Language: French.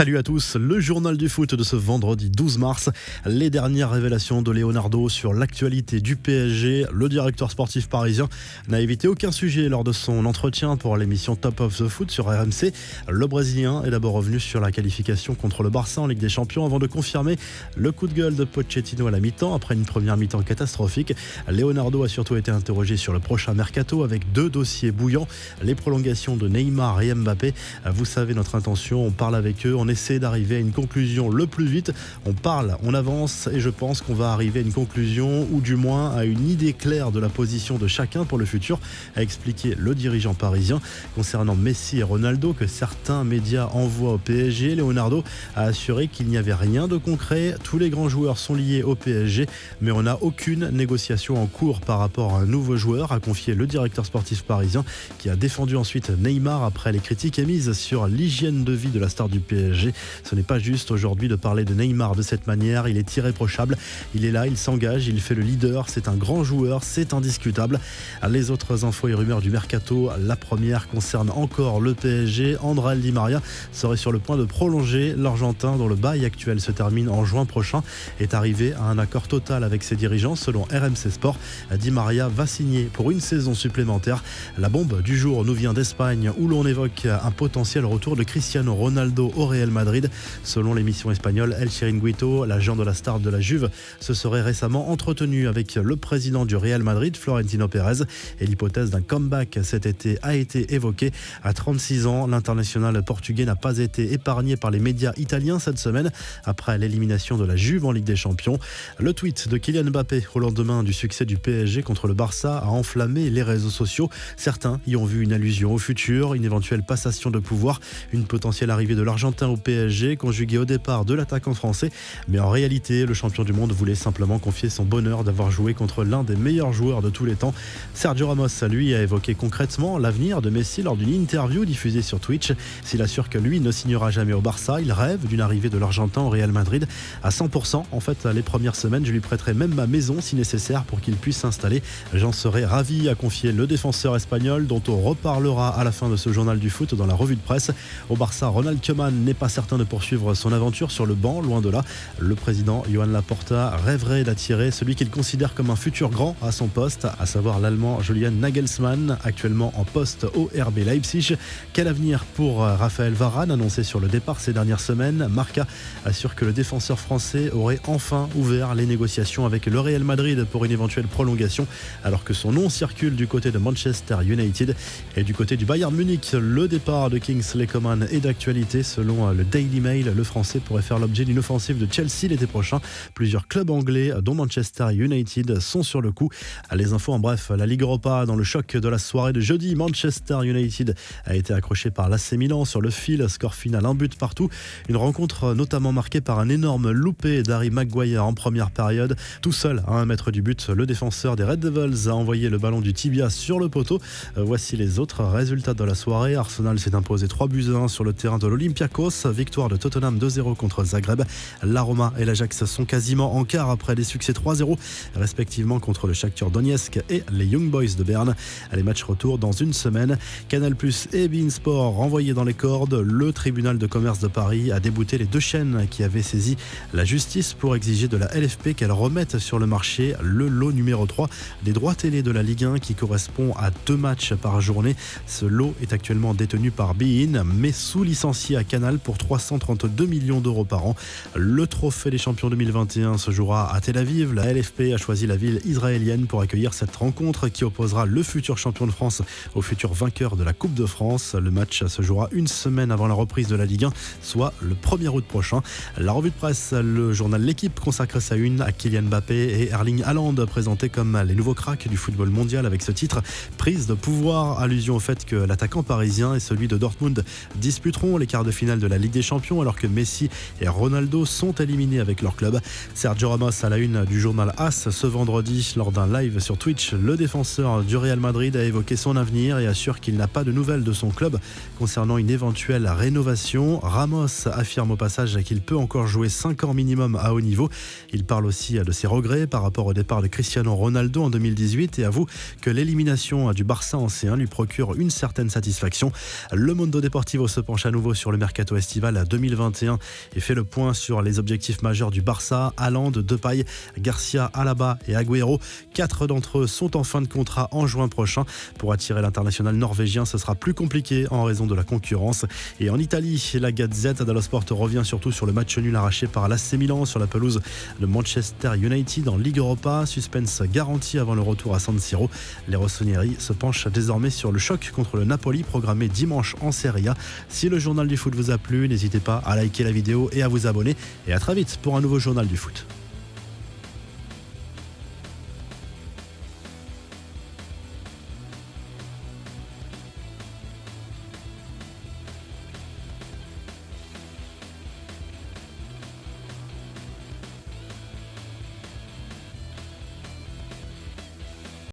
Salut à tous, le journal du foot de ce vendredi 12 mars. Les dernières révélations de Leonardo sur l'actualité du PSG. Le directeur sportif parisien n'a évité aucun sujet lors de son entretien pour l'émission Top of the Foot sur RMC. Le Brésilien est d'abord revenu sur la qualification contre le Barça en Ligue des Champions avant de confirmer le coup de gueule de Pochettino à la mi-temps après une première mi-temps catastrophique. Leonardo a surtout été interrogé sur le prochain mercato avec deux dossiers bouillants, les prolongations de Neymar et Mbappé. Vous savez notre intention, on parle avec eux, on essaie d'arriver à une conclusion le plus vite. On parle, on avance et je pense qu'on va arriver à une conclusion ou du moins à une idée claire de la position de chacun pour le futur, a expliqué le dirigeant parisien. Concernant Messi et Ronaldo que certains médias envoient au PSG, Leonardo a assuré qu'il n'y avait rien de concret. Tous les grands joueurs sont liés au PSG, mais on n'a aucune négociation en cours par rapport à un nouveau joueur, a confié le directeur sportif parisien qui a défendu ensuite Neymar après les critiques émises sur l'hygiène de vie de la star du PSG. Ce n'est pas juste aujourd'hui de parler de Neymar de cette manière, il est irréprochable, il est là, il s'engage, il fait le leader, c'est un grand joueur, c'est indiscutable. Les autres infos et rumeurs du mercato, la première concerne encore le PSG. André Di Maria serait sur le point de prolonger. L'Argentin, dont le bail actuel se termine en juin prochain, est arrivé à un accord total avec ses dirigeants. Selon RMC Sport, Di Maria va signer pour une saison supplémentaire. La bombe du jour nous vient d'Espagne où l'on évoque un potentiel retour de Cristiano Ronaldo au Real Madrid. Selon l'émission espagnole El Chiringuito, l'agent de la star de la Juve se serait récemment entretenu avec le président du Real Madrid, Florentino Pérez, et l'hypothèse d'un comeback cet été a été évoquée. À 36 ans, l'international portugais n'a pas été épargné par les médias italiens cette semaine après l'élimination de la Juve en Ligue des Champions. Le tweet de Kylian Mbappé au lendemain du succès du PSG contre le Barça a enflammé les réseaux sociaux. Certains y ont vu une allusion au futur, une éventuelle passation de pouvoir, une potentielle arrivée de l'Argentin au PSG, conjuguée au départ de l'attaquant français. Mais en réalité, le champion du monde voulait simplement confier son bonheur d'avoir joué contre l'un des meilleurs joueurs de tous les temps. Sergio Ramos, lui, a évoqué concrètement l'avenir de Messi lors d'une interview diffusée sur Twitch. S'il assure que lui ne signera jamais au Barça, il rêve d'une arrivée de l'Argentin au Real Madrid à 100%. En fait, les premières semaines, je lui prêterai même ma maison si nécessaire pour qu'il puisse s'installer. J'en serais ravi, a confié le défenseur espagnol dont on reparlera à la fin de ce journal du foot dans la revue de presse. Au Barça, Ronald Koeman n'est pas certain de poursuivre son aventure sur le banc, loin de là. Le président Johan Laporta rêverait d'attirer celui qu'il considère comme un futur grand à son poste, à savoir l'Allemand Julian Nagelsmann, actuellement en poste au RB Leipzig. Quel avenir pour Raphaël Varane, annoncé sur le départ ces dernières semaines. Marca assure que le défenseur français aurait enfin ouvert les négociations avec le Real Madrid pour une éventuelle prolongation, alors que son nom circule du côté de Manchester United et du côté du Bayern Munich. Le départ de Kingsley Coman est d'actualité. Selon le Daily Mail, le français pourrait faire l'objet d'une offensive de Chelsea l'été prochain. Plusieurs clubs anglais, dont Manchester United, sont sur le coup. Les infos en bref, la Ligue Europa dans le choc de la soirée de jeudi. Manchester United a été accroché par l'AC Milan sur le fil, score final 1 but partout. Une rencontre notamment marquée par un énorme loupé d'Harry Maguire en première période. Tout seul à 1 mètre du but, le défenseur des Red Devils a envoyé le ballon du tibia sur le poteau. Voici les autres résultats de la soirée. Arsenal s'est imposé 3-1 sur le terrain de l'Olympiakos. Victoire de Tottenham 2-0 contre Zagreb. La Roma et l'Ajax sont quasiment en quart après des succès 3-0 respectivement contre le Shakhtar Donetsk et les Young Boys de Berne. Les matchs retour dans une semaine. Canal+ et beIN Sport renvoyés dans les cordes. Le tribunal de commerce de Paris a débouté les deux chaînes qui avaient saisi la justice pour exiger de la LFP qu'elle remette sur le marché le lot numéro 3 des droits télé de la Ligue 1 qui correspond à 2 matchs par journée. Ce lot est actuellement détenu par beIN mais sous-licencié à Canal pour 332 millions d'euros par an. Le trophée des champions 2021 se jouera à Tel Aviv. La LFP a choisi la ville israélienne pour accueillir cette rencontre qui opposera le futur champion de France au futur vainqueur de la Coupe de France. Le match se jouera une semaine avant la reprise de la Ligue 1, soit le 1er août prochain. La revue de presse, le journal L'Équipe consacre sa une à Kylian Mbappé et Erling Haaland, présentés comme les nouveaux cracks du football mondial avec ce titre. Prise de pouvoir, allusion au fait que l'attaquant parisien et celui de Dortmund disputeront les quarts de finale de la Ligue des Champions alors que Messi et Ronaldo sont éliminés avec leur club. Sergio Ramos à la une du journal AS ce vendredi lors d'un live sur Twitch. Le défenseur du Real Madrid a évoqué son avenir et assure qu'il n'a pas de nouvelles de son club concernant une éventuelle rénovation. Ramos affirme au passage qu'il peut encore jouer 5 ans minimum à haut niveau. Il parle aussi de ses regrets par rapport au départ de Cristiano Ronaldo en 2018 et avoue que l'élimination du Barça en C1 lui procure une certaine satisfaction. Le Mundo Deportivo se penche à nouveau sur le mercato estival 2021 et fait le point sur les objectifs majeurs du Barça. Haaland, Depay, Garcia, Alaba et Agüero. 4 d'entre eux sont en fin de contrat en juin prochain. Pour attirer l'international norvégien, ce sera plus compliqué en raison de la concurrence. Et en Italie, la Gazette dello Sport revient surtout sur le match nul arraché par l'AC Milan sur la pelouse de Manchester United en Ligue Europa. Suspense garanti avant le retour à San Siro. Les rossoneri se penchent désormais sur le choc contre le Napoli programmé dimanche en Serie A. Si le journal du foot vous a plu, n'hésitez pas à liker la vidéo et à vous abonner. Et à très vite pour un nouveau journal du foot.